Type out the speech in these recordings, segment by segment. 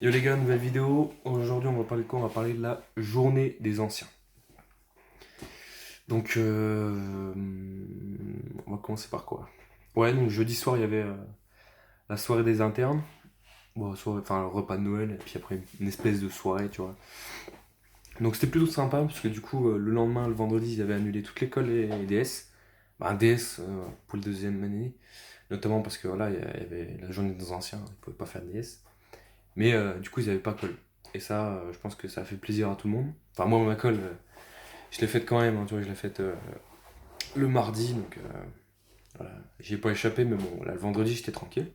Yo les gars, nouvelle vidéo. Aujourd'hui, on va parler de quoi? On va parler de la journée des anciens. Donc, on va commencer par quoi? Ouais, donc jeudi soir, il y avait la soirée des internes. Bon, enfin, le repas de Noël, et puis après, une espèce de soirée, tu vois. Donc, c'était plutôt sympa, parce que du coup, le lendemain, le vendredi, ils avaient annulé toute l'école et DS. Bah, un DS pour le deuxième année, notamment parce que voilà, il y avait la journée des anciens, ils pouvaient pas faire de DS. Mais du coup, ils n'avaient pas colle. Et ça, je pense que ça a fait plaisir à tout le monde. Enfin, moi, ma colle, je l'ai faite quand même, hein, tu vois, je l'ai faite le mardi, donc voilà. J'y ai pas échappé, mais bon, là, le vendredi, j'étais tranquille.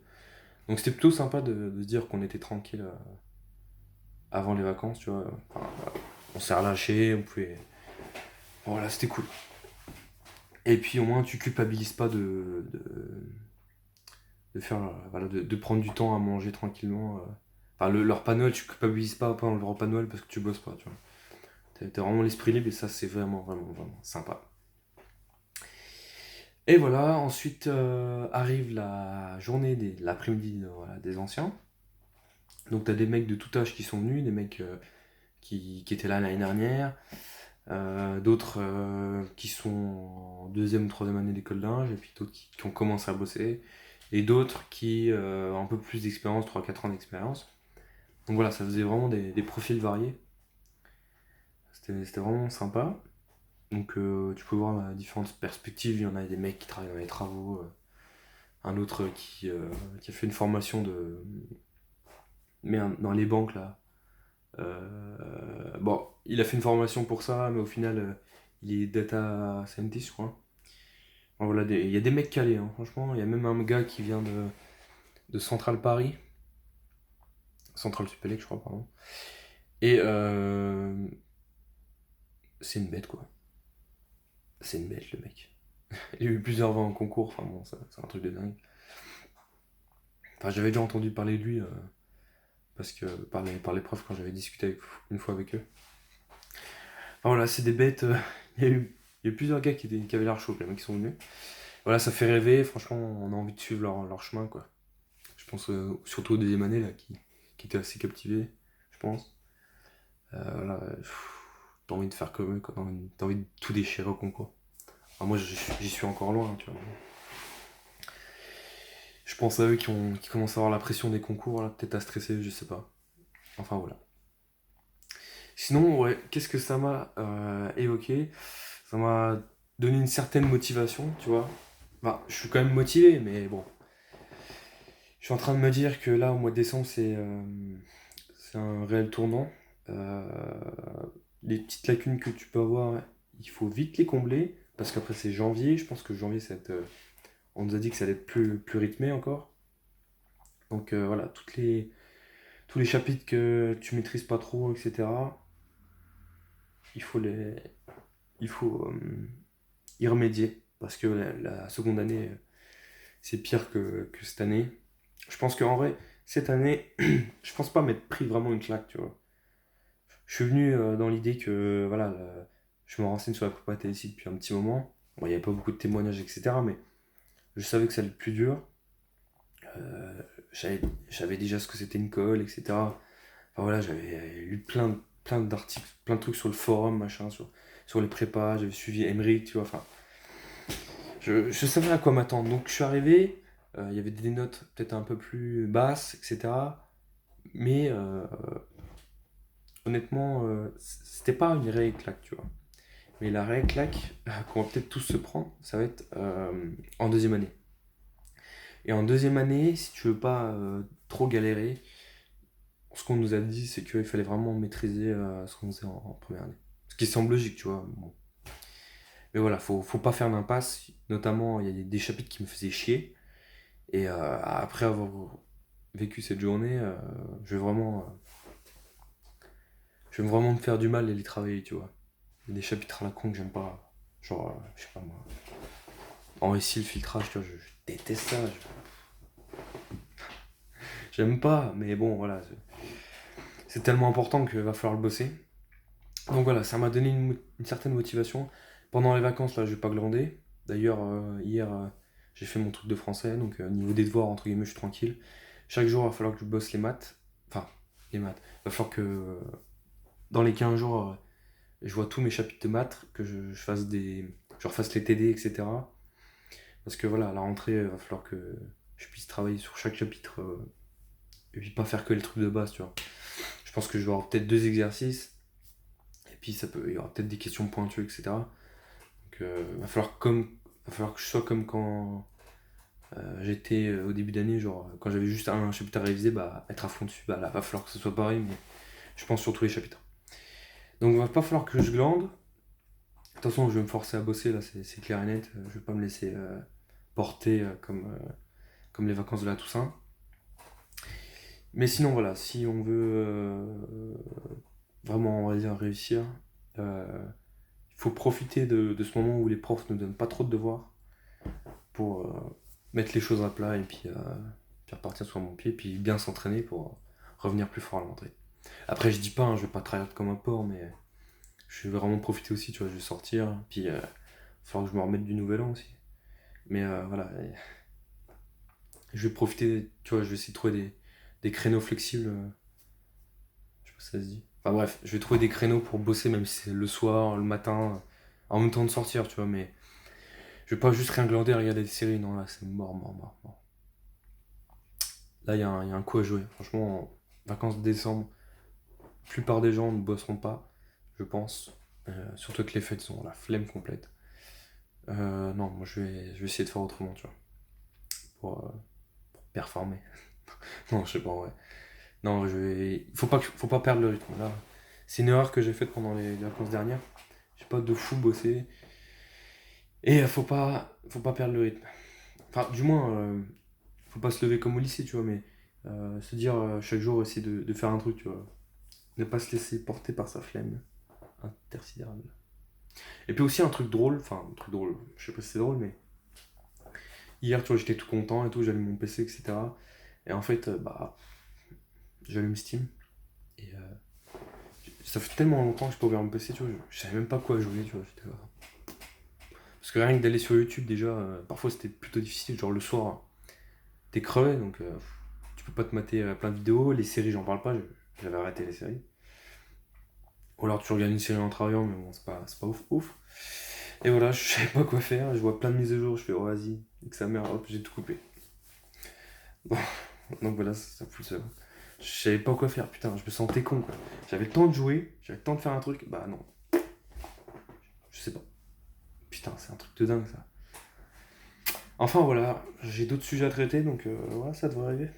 Donc c'était plutôt sympa de se dire qu'on était tranquille avant les vacances, tu vois. Enfin, voilà. On s'est relâché, on pouvait. Voilà, c'était cool. Et puis au moins, tu culpabilises pas de faire, voilà, de prendre du temps à manger tranquillement. Enfin, le repas de Noël, tu culpabilises pas pendant le repas de Noël parce que tu bosses pas, tu vois. T'as vraiment l'esprit libre et ça, c'est vraiment, vraiment, vraiment sympa. Et voilà, ensuite arrive la journée l'après-midi voilà, des anciens. Donc t'as des mecs de tout âge qui sont venus, des mecs qui étaient là l'année dernière, d'autres qui sont en deuxième ou troisième année d'école d'ingé, et puis d'autres qui ont commencé à bosser, et d'autres qui ont un peu plus d'expérience, 3 4 ans d'expérience. Donc voilà, ça faisait vraiment des profils variés. C'était vraiment sympa. Donc tu peux voir différentes perspectives. Il y en a des mecs qui travaillent dans les travaux, un autre qui a fait une formation mais dans les banques là. Bon, il a fait une formation pour ça, mais au final, il est data scientist, je crois. Bon, voilà, il y a des mecs calés, hein, franchement. Il y a même un gars qui vient de Central Paris, Central Supélec, je crois, pardon. Et c'est une bête, quoi. C'est une bête, le mec. Il a eu plusieurs fois en concours, enfin bon, c'est un truc de dingue. Enfin, j'avais déjà entendu parler de lui, parce que par les profs quand j'avais discuté une fois avec eux. Enfin voilà, c'est des bêtes. Il y a eu plusieurs gars qui avaient l'air chauds, les mecs qui sont venus. Voilà, ça fait rêver, franchement, on a envie de suivre leur chemin, quoi. Je pense surtout aux deuxième année, là, qui étaient assez captivés, je pense. Voilà, t'as envie de faire comme eux, quoi. T'as envie de tout déchirer au concours. Enfin, moi, j'y suis encore loin, hein, tu vois. Je pense à eux qui commencent à avoir la pression des concours, là, peut-être à stresser, je sais pas. Enfin, voilà. Sinon, ouais, qu'est-ce que ça m'a évoqué? Ça m'a donné une certaine motivation, tu vois. Bah, je suis quand même motivé, mais bon. Je suis en train de me dire que là, au mois de décembre, c'est un réel tournant. Euh, les petites lacunes que tu peux avoir, il faut vite les combler, parce qu'après c'est janvier. Je pense que janvier, on nous a dit que ça allait être plus rythmé encore. Donc voilà, tous les chapitres que tu maîtrises pas trop, etc., il faut les, il faut y remédier, parce que la seconde année, c'est pire que cette année. Je pense qu'en vrai, cette année, je pense pas m'être pris vraiment une claque, tu vois. Je suis venu dans l'idée que, voilà, je me renseigne sur la prépa TSI depuis un petit moment. Bon, il n'y avait pas beaucoup de témoignages, etc., mais je savais que ça allait être plus dur. Euh, j'avais, j'avais déjà ce que c'était une colle, etc. Enfin voilà, j'avais lu plein d'articles, plein de trucs sur le forum, machin, sur les prépas, j'avais suivi Emmerich, tu vois, enfin, je savais à quoi m'attendre. Donc je suis arrivé, il y avait des notes peut-être un peu plus basses, etc. Mais honnêtement, c'était pas une réelle claque, tu vois. Mais la réelle claque qu'on va peut-être tous se prendre, ça va être en deuxième année. Et en deuxième année, si tu veux pas trop galérer, ce qu'on nous a dit, c'est qu'il fallait vraiment maîtriser ce qu'on faisait en première année. Ce qui semble logique, tu vois. Bon. Mais voilà, faut pas faire d'impasse. Notamment, il y a des chapitres qui me faisaient chier. Et après avoir vécu cette journée, je vais vraiment me faire du mal et les travailler, tu vois. Il y a des chapitres à la con que j'aime pas. Genre, je sais pas moi. En ici, le filtrage, tu vois, je déteste ça. J'aime pas, mais bon, voilà. C'est tellement important qu'il va falloir le bosser. Donc voilà, ça m'a donné une certaine motivation. Pendant les vacances, là, je vais pas glander. D'ailleurs, hier, j'ai fait mon truc de français, donc niveau des devoirs, entre guillemets, je suis tranquille. Chaque jour, il va falloir que je bosse les maths. Enfin, les maths. Va falloir que dans les 15 jours, je vois tous mes chapitres de maths, que je refasse les TD, etc. Parce que voilà, à la rentrée, il va falloir que je puisse travailler sur chaque chapitre et puis pas faire que les trucs de base, tu vois. Je pense que je vais avoir peut-être 2 exercices et puis il y aura peut-être des questions pointues, etc. Donc va falloir que je sois comme quand j'étais au début d'année, genre quand j'avais juste un chapitre à réviser, bah être à fond dessus, bah là va falloir que ce soit pareil, mais je pense sur tous les chapitres. Donc il va pas falloir que je glande. De toute façon, je vais me forcer à bosser, là, c'est clair et net. Je vais pas me laisser porter comme les vacances de la Toussaint. Mais sinon, voilà, si on veut vraiment, on va dire, réussir, il faut profiter de ce moment où les profs ne donnent pas trop de devoirs pour mettre les choses à plat et puis repartir sur mon pied, puis bien s'entraîner pour revenir plus fort à l'entrée. Après, je dis pas, hein, je vais pas travailler comme un porc, mais je vais vraiment profiter aussi, tu vois, je vais sortir, puis il va falloir que je me remette du nouvel an aussi. Mais voilà, je vais profiter, tu vois, je vais essayer de trouver des créneaux flexibles, je sais pas si ça se dit. Enfin bref, je vais trouver des créneaux pour bosser, même si c'est le soir, le matin, en même temps de sortir, tu vois, mais je vais pas juste rien glander, regarder des séries, non, là, c'est mort, mort, mort, mort. Là, il y a un coup à jouer. Franchement, en vacances de décembre, la plupart des gens ne bosseront pas, je pense. Surtout que les fêtes sont la flemme complète. Non, moi je vais essayer de faire autrement, tu vois, pour performer. Non, je sais pas, ouais. Non, faut pas perdre le rythme. Là, c'est une erreur que j'ai faite pendant les vacances dernières. J'ai pas de fou bossé. Et faut pas perdre le rythme. Enfin, du moins, faut pas se lever comme au lycée, tu vois, mais se dire chaque jour, essayer de faire un truc, tu vois. Ne pas se laisser porter par sa flemme intersidérable. Et puis aussi un truc drôle, enfin, un truc drôle, je sais pas si c'est drôle, mais hier, tu vois, j'étais tout content et tout, j'allume mon PC, etc. Et en fait, bah, j'allume Steam. Et ça fait tellement longtemps que je peux ouvrir mon PC, tu vois, je savais même pas quoi jouer, tu vois. Parce que rien que d'aller sur YouTube, déjà, parfois c'était plutôt difficile, genre le soir, t'es crevé, donc tu peux pas te mater plein de vidéos. Les séries, j'en parle pas, j'avais arrêté les séries. Ou alors tu regardes une série en travaillant, mais bon, c'est pas ouf, ouf. Et voilà, je savais pas quoi faire, je vois plein de mises à jour, je fais oh vas-y, et que sa mère, hop, j'ai tout coupé. Bon, donc voilà, ça fout le seum. Je savais pas quoi faire, putain, je me sentais con quoi. J'avais le temps de jouer, j'avais le temps de faire un truc, bah non, je sais pas. Putain, c'est un truc de dingue ça. Enfin voilà, j'ai d'autres sujets à traiter, donc voilà, ça devrait arriver.